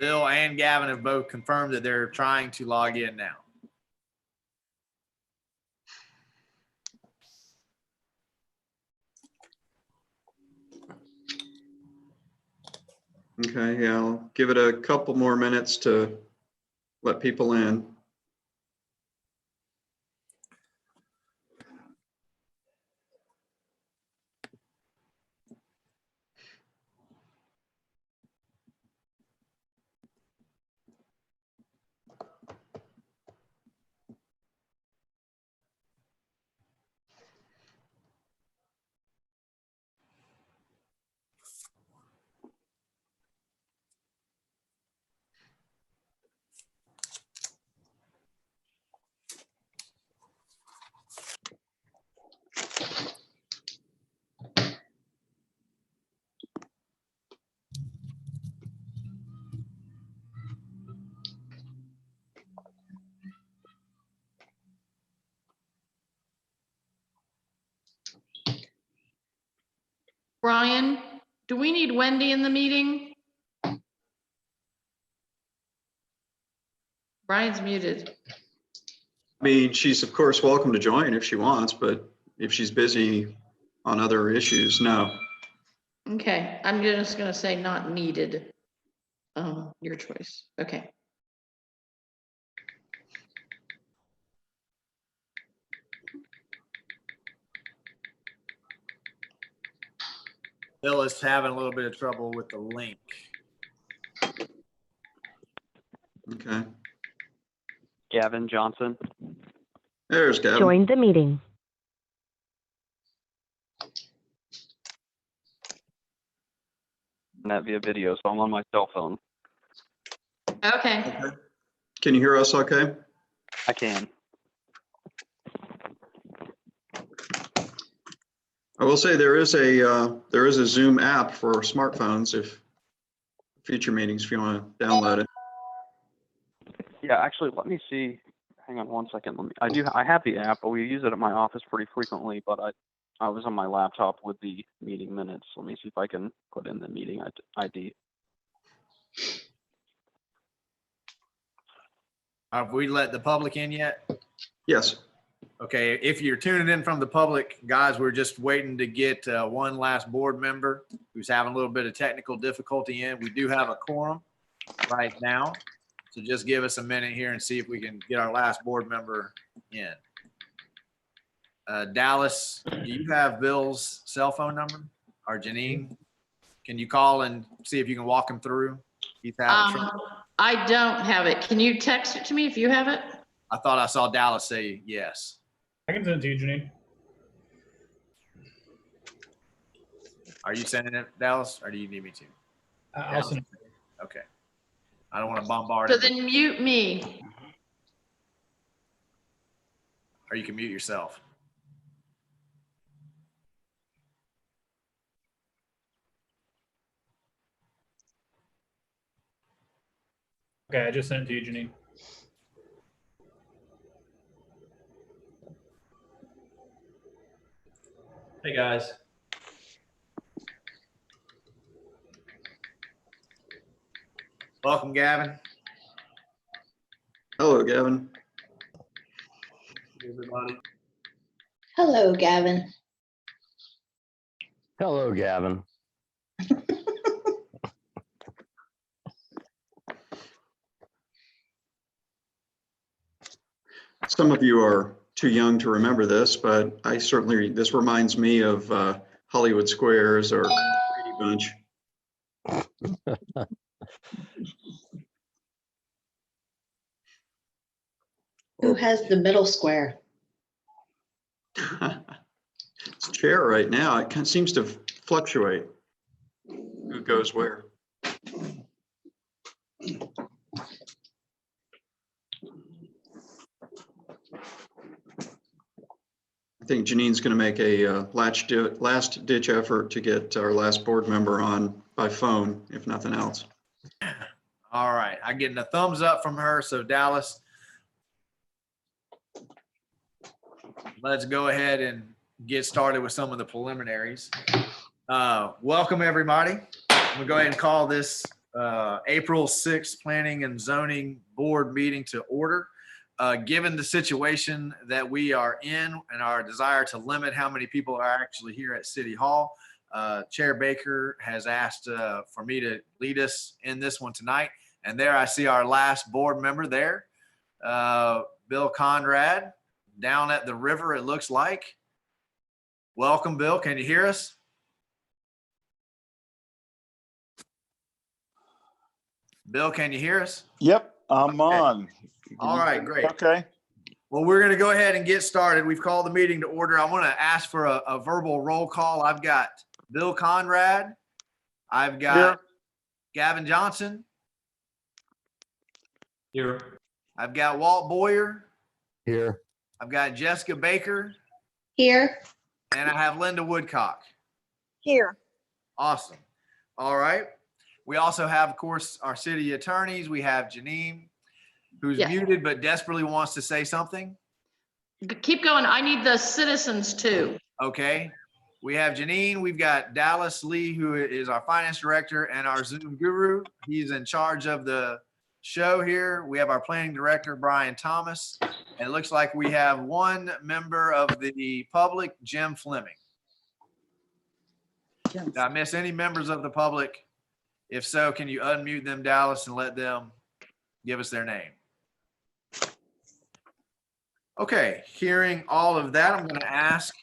Bill and Gavin have both confirmed that they're trying to log in now. Okay, yeah, I'll give it a couple more minutes to let people in. Brian, do we need Wendy in the meeting? Brian's muted. I mean, she's of course welcome to join if she wants, but if she's busy on other issues, no. Okay, I'm just gonna say not needed. Your choice. Okay. Bill is having a little bit of trouble with the link. Okay, Gavin Johnson. there's Gavin. Join the meeting. That via video, so I'm on my cell phone. Okay. Okay. Can you hear us okay? I can. I will say there is a Zoom app for smartphones if future meetings, if you want to download it. Yeah, actually, let me see. Hang on one second. I have the app, but we use it at my office pretty frequently, but I was on my laptop with the meeting minutes. Let me see if I can put in the meeting ID. Have we let the public in yet? Yes. Okay, if you're tuning in from the public, guys, we're just waiting to get one last board member who's having a little bit of technical difficulty in. We do have a quorum right now. So just give us a minute here and see if we can get our last board member in. Dallas, do you have Bill's cell phone number? Or Janine? Can you call and see if you can walk him through? He's having trouble. I don't have it. Can you text it to me if you have it? I thought I saw Dallas say yes. I can send it to you, Janine. Are you sending it, Dallas, or do you need me to? I'll send it. Okay. I don't want to bombard So it, then mute me. or you can mute yourself. Okay, I just sent it to you, Janine. Hey guys. Welcome, Gavin. Hello, Gavin. Everybody. Hello, Gavin. Hello, Gavin. Some of you are too young to remember this, but this reminds me of Hollywood Squares or Brady Bunch. Who has the middle square? It's chair right now. It kind of seems to fluctuate. Who goes where? I think Janine's going to make a last ditch effort to get our last board member on by phone, if nothing else. All right, I'm getting a thumbs up from her. So Dallas, let's go ahead and get started with some of the preliminaries. Welcome everybody. I'm gonna go ahead and call this April 6th Planning and Zoning Board meeting to order. Given the situation that we are in and our desire to limit how many people are actually here at City Hall, Chair Baker has asked for me to lead us in this one tonight. And there I see our last board member there, Bill Conrad, down at the river, it looks like. Welcome, Bill. Can you hear us? Bill, can you hear us? Yep, I'm Okay. on. All right, great. Okay, Well, we're going to go ahead and get started. We've called the meeting to order. I want to ask for a verbal roll call. I've got Bill Conrad. I've got Here. Gavin Johnson. Here. I've got Walt Boyer. Here. I've got Jessica Baker. Here. And I have Linda Woodcock. Here. Awesome. All right. We also have, of course, our city attorneys. We have Janine, who's Yeah. muted but desperately wants to say something. Keep going. I need the citizens too. Okay. We have Janine. We've got Dallas Lee, who is our finance director and our Zoom guru. He's in charge of the show here. We have our planning director, Brian Thomas. And it looks like we have one member of the public, Jim Fleming. Did I miss any members of the public? If so, can you unmute them, Dallas, and let them give us their name? Okay, hearing all of that, I'm going to ask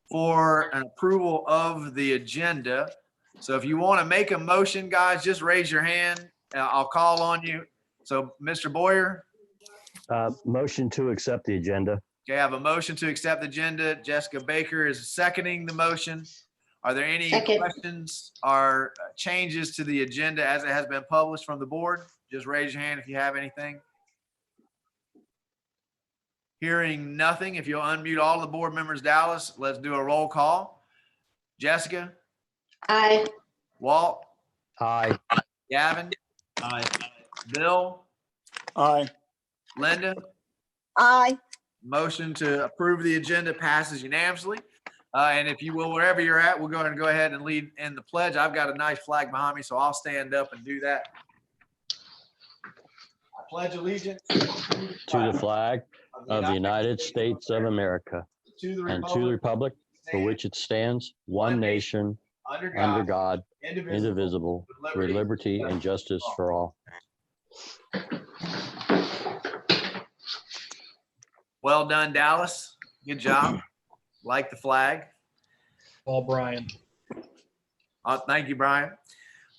for an approval of the agenda. So if you want to make a motion, guys, just raise your hand. I'll call on you. So Mr. Boyer, Motion to accept the agenda. okay, I have a motion to accept the agenda. Jessica Baker is seconding the motion. Are there any Second. questions or changes to the agenda as it has been published from the board? Just raise your hand if you have anything. Hearing nothing, if you'll unmute all the board members, Dallas, let's do a roll call. Jessica, Aye. Walt, Aye. Gavin, Bill, aye. Linda. Aye. Motion to approve the agenda passes unanimously. And if you will, wherever you're at, we're going to go ahead and lead in the pledge. I've got a nice flag behind me, so I'll stand up and do that. I pledge allegiance To the flag of the United States of America and to the republic for which it stands, one nation, under God, indivisible, with liberty and justice for all. Well done, Dallas. Good job. Like the flag. Paul Bryan. Thank you, Brian.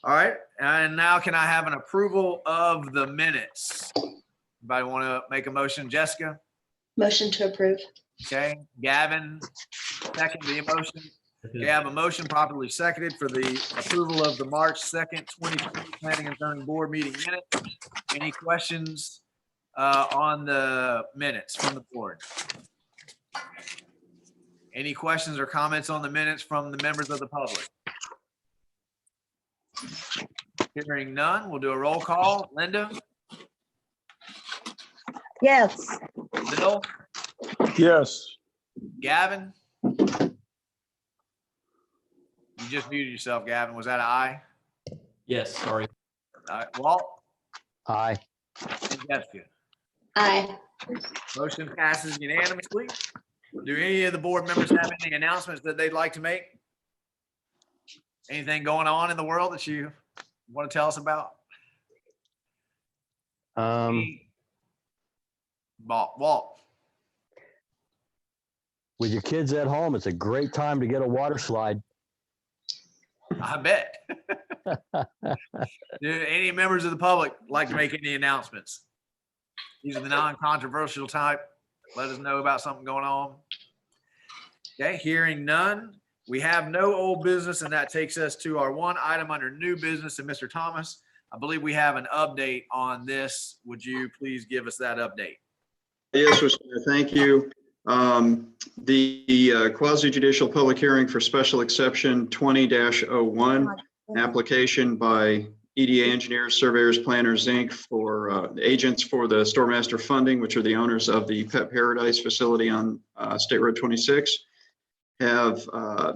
All right. And now can I have an approval of the minutes? Anybody want to make a motion? Jessica? Motion to approve. Okay. Gavin, second the motion. Okay, I have a motion properly seconded for the approval of the March 2nd, 2020 Planning and Zoning Board meeting minutes. Any questions on the minutes from the board? Any questions or comments on the minutes from the members of the public? Hearing none, we'll do a roll call. Linda, Yes. Bill, Yes, Gavin? You just muted yourself, Gavin. Was that an aye? Yes, sorry. All right, Walt Aye. and Jessica. Aye. Motion passes unanimously. Do any of the board members have any announcements that they'd like to make? Anything going on in the world that you want to tell us about? Walt, With your kids at home, it's a great time to get a water slide. I bet. Do any members of the public like to make any announcements? These are the non-controversial type. Let us know about something going on. Okay, hearing none. We have no old business, and that takes us to our one item under new business. And Mr. Thomas, I believe we have an update on this. Would you please give us that update? Yes, Mr. Mayor, thank you. The quasi judicial public hearing for special exception 20-01 application by EDA Engineers, Surveyors, Planners, Inc. for agents for the Stormmaster Funding, which are the owners of the Pet Paradise facility on State Road 26,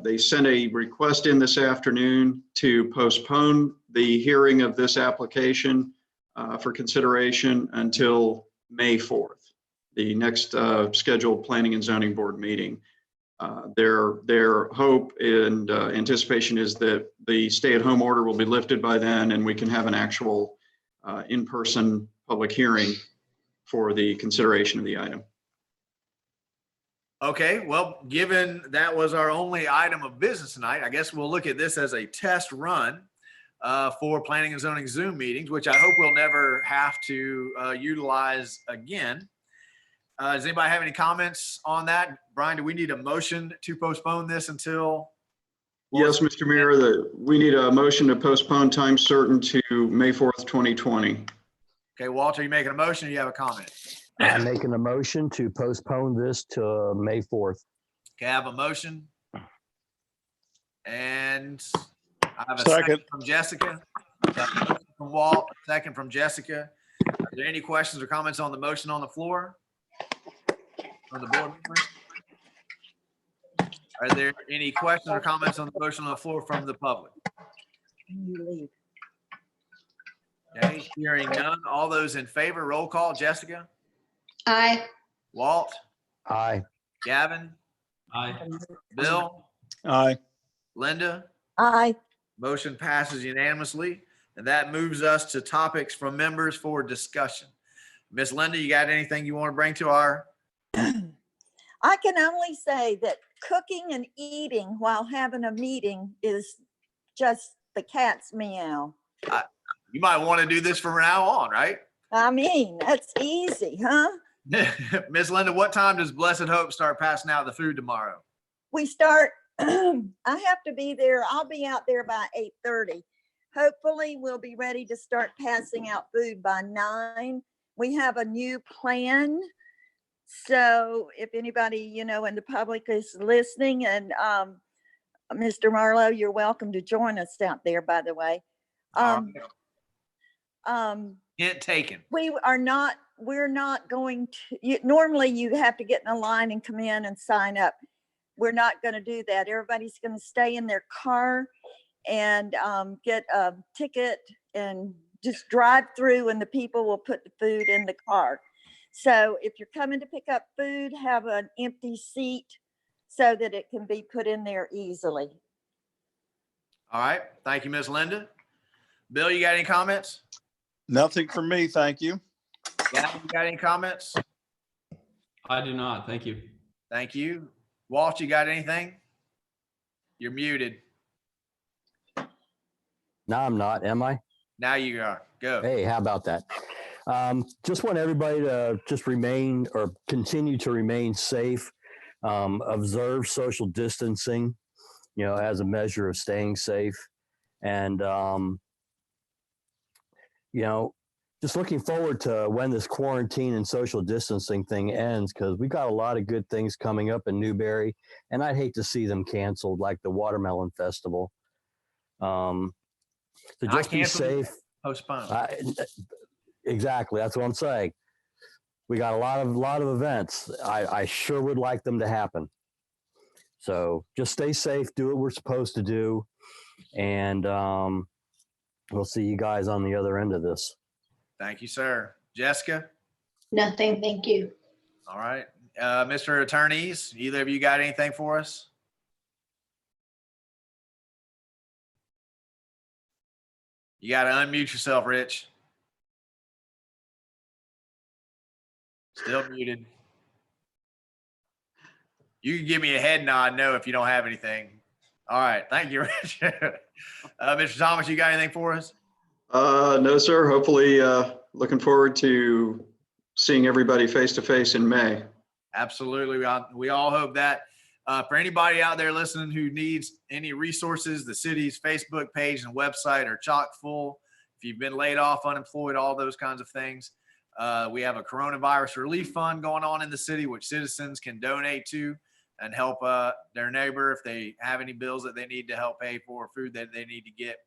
they sent a request in this afternoon to postpone the hearing of this application for consideration until May 4th, the next scheduled Planning and Zoning Board meeting. Their hope and anticipation is that the stay-at-home order will be lifted by then, and we can have an actual in-person public hearing for the consideration of the item. Okay, well, given that was our only item of business tonight, I guess we'll look at this as a test run for planning and zoning Zoom meetings, which I hope we'll never have to utilize again. Does anybody have any comments on that? Brian, do we need a motion to postpone this until? Yes, Mr. Mayor, we need a motion to postpone time certain to May 4th, 2020. Okay, Walter, you making a motion or you have a comment? I'm making a motion to postpone this to May 4th. Okay, I have a motion. And I have a Second. second from Jessica. From Walt, a second from Jessica. Are there any questions or comments on the motion on the floor? From the board members? Are there any questions or comments on the motion on the floor from the public? Okay, hearing none. All those in favor, roll call. Jessica? Aye. Walt? Aye. Gavin? Aye. Bill? Aye. Linda? Aye. Motion passes unanimously. And that moves us to topics from members for discussion. Miss Linda, you got anything you want to bring to our? I can only say that cooking and eating while having a meeting is just the cat's meow. You might want to do this from now on, right? I mean, that's easy, huh? Miss Linda, what time does Blessed Hope start passing out the food tomorrow? We start, I have to be there. I'll be out there by 8:30. Hopefully we'll be ready to start passing out food by 9. We have a new plan. So if anybody, in the public is listening, and Mr. Marlowe, you're welcome to join us out there, by the way. Hint taken. We're not going to, normally you have to get in a line and come in and sign up. We're not going to do that. Everybody's going to stay in their car and get a ticket and just drive through, and the people will put the food in the car. So if you're coming to pick up food, have an empty seat so that it can be put in there easily. All right. Thank you, Miss Linda. Bill, you got any comments? Nothing from me, thank you. Gavin, you got any comments? I do not. Thank you. Thank you. Walt, you got anything? You're muted. No, I'm not, am I? Now you are. Go. Hey, how about that? Just want everybody to just remain or continue to remain safe, observe social distancing, as a measure of staying safe. And, just looking forward to when this quarantine and social distancing thing ends, because we got a lot of good things coming up in Newberry, and I'd hate to see them canceled, like the Watermelon Festival. So just be safe. Postpone. Exactly. That's what I'm saying. We got a lot of events. I sure would like them to happen. So just stay safe, do what we're supposed to do. And we'll see you guys on the other end of this. Thank you, sir. Jessica? Nothing, thank you. All right. Mr. Attorneys, either of you got anything for us? You got to unmute yourself, Rich. Still muted. You can give me a head nod no if you don't have anything. All right. Thank you, Rich. Mr. Thomas, you got anything for us? No, sir. Hopefully, looking forward to seeing everybody face to face in May. Absolutely. We all hope that. For anybody out there listening who needs any resources, the city's Facebook page and website are chock full. If you've been laid off, unemployed, all those kinds of things. We have a coronavirus relief fund going on in the city, which citizens can donate to and help their neighbor if they have any bills that they need to help pay for, food that they need to get.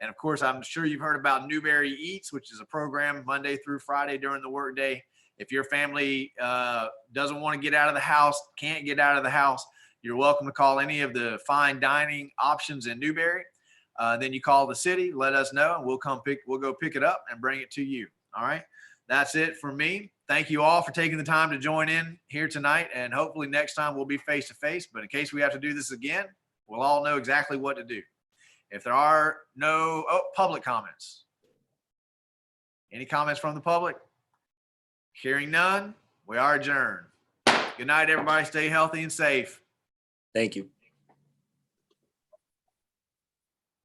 And of course, I'm sure you've heard about Newberry Eats, which is a program Monday through Friday during the workday. If your family doesn't want to get out of the house, can't get out of the house, You're welcome to call any of the fine dining options in Newberry. Then you call the city, let us know, and we'll go pick it up and bring it to you. All right. That's it for me. Thank you all for taking the time to join in here tonight. And hopefully next time we'll be face to face. But in case we have to do this again, we'll all know exactly what to do. If there are no public comments, any comments from the public? Hearing none, we are adjourned. Good night, everybody. Stay healthy and safe. Thank you.